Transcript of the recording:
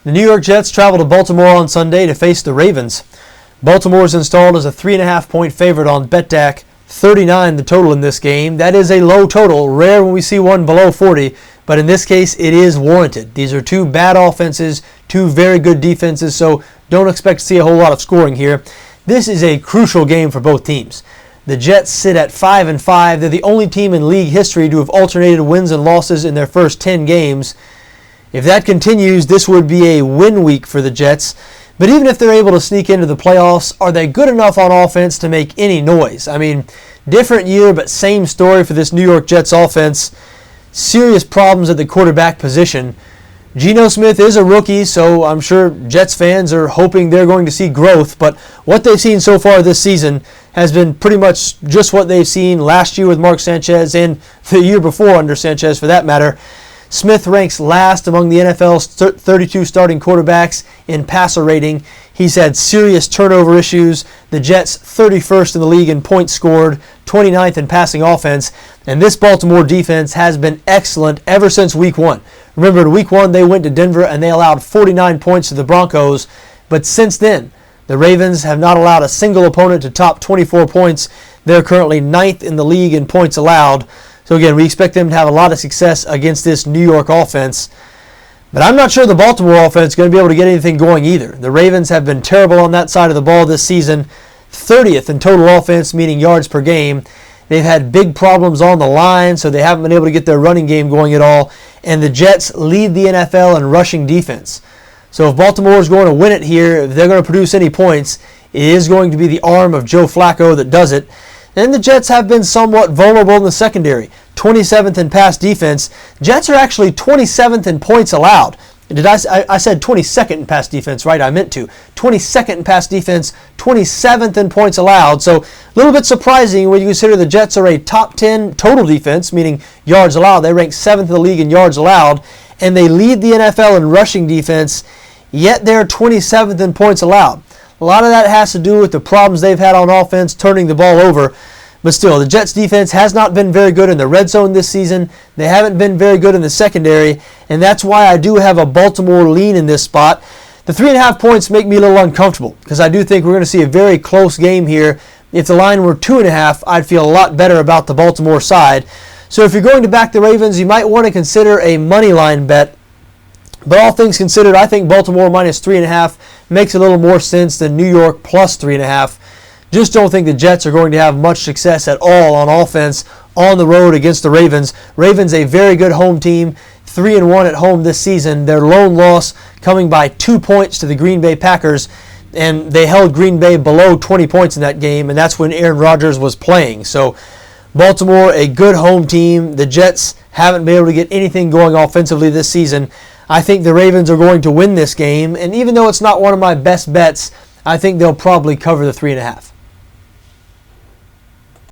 The New York Jets travel to Baltimore on Sunday to face the Ravens. Baltimore is installed as a 3.5-point favorite on BETDAQ. 39 the total in this game. That is a low total. Rare when we see one below 40, but in this case it is warranted. These are two bad offenses, two very good defenses, so don't expect to see a whole lot of scoring here. This is a crucial game for both teams. The Jets sit at 5-5. They're the only team in league history to have alternated wins and losses in their first 10 games. If that continues, this would be a win week for the Jets. But even if they're able to sneak into the playoffs, are they good enough on offense to make any noise? I mean, different year, but same story for this New York Jets offense. Serious problems at the quarterback position. Geno Smith is a rookie, so I'm sure Jets fans are hoping they're going to see growth. But what they've seen so far this season has been pretty much just what they've seen last year with Mark Sanchez and the year before under Sanchez, for that matter. Smith ranks last among the NFL's 32 starting quarterbacks in passer rating. He's had serious turnover issues. The Jets 31st in the league in points scored, 29th in passing offense. And this Baltimore defense has been excellent ever since week one. Remember, in week one they went to Denver and they allowed 49 points to the Broncos. But since then, the Ravens have not allowed a single opponent to top 24 points. They're currently 9th in the league in points allowed. So again, we expect them to have a lot of success against this New York offense. But I'm not sure the Baltimore offense is going to be able to get anything going either. The Ravens have been terrible on that side of the ball this season. 30th in total offense, meaning yards per game. They've had big problems on the line, so they haven't been able to get their running game going at all. And the Jets lead the NFL in rushing defense. So if Baltimore is going to win it here, if they're going to produce any points, it is going to be the arm of Joe Flacco that does it. And the Jets have been somewhat vulnerable in the secondary. 27th in pass defense. Jets are actually 27th in points allowed. I said 22nd in pass defense, right? I meant to. 22nd in pass defense, 27th in points allowed. So a little bit surprising when you consider the Jets are a top 10 total defense, meaning yards allowed. They rank 7th in the league in yards allowed, and they lead the NFL in rushing defense, yet they're 27th in points allowed. A lot of that has to do with the problems they've had on offense turning the ball over. But still, the Jets defense has not been very good in the red zone this season. They haven't been very good in the secondary, and that's why I do have a Baltimore lean in this spot. The 3.5 points make me a little uncomfortable because I do think we're going to see a very close game here. If the line were 2.5, I'd feel a lot better about the Baltimore side. So if you're going to back the Ravens, you might want to consider a money line bet. But all things considered, I think Baltimore minus 3.5 makes a little more sense than New York plus 3.5. Just don't think the Jets are going to have much success at all on offense on the road against the Ravens. Ravens a very good home team, 3-1 at home this season. Their lone loss coming by 2 points to the Green Bay Packers, and they held Green Bay below 20 points in that game, and that's when Aaron Rodgers was playing. So Baltimore, a good home team. The Jets haven't been able to get anything going offensively this season. I think the Ravens are going to win this game, and even though it's not one of my best bets, I think they'll probably cover the 3.5.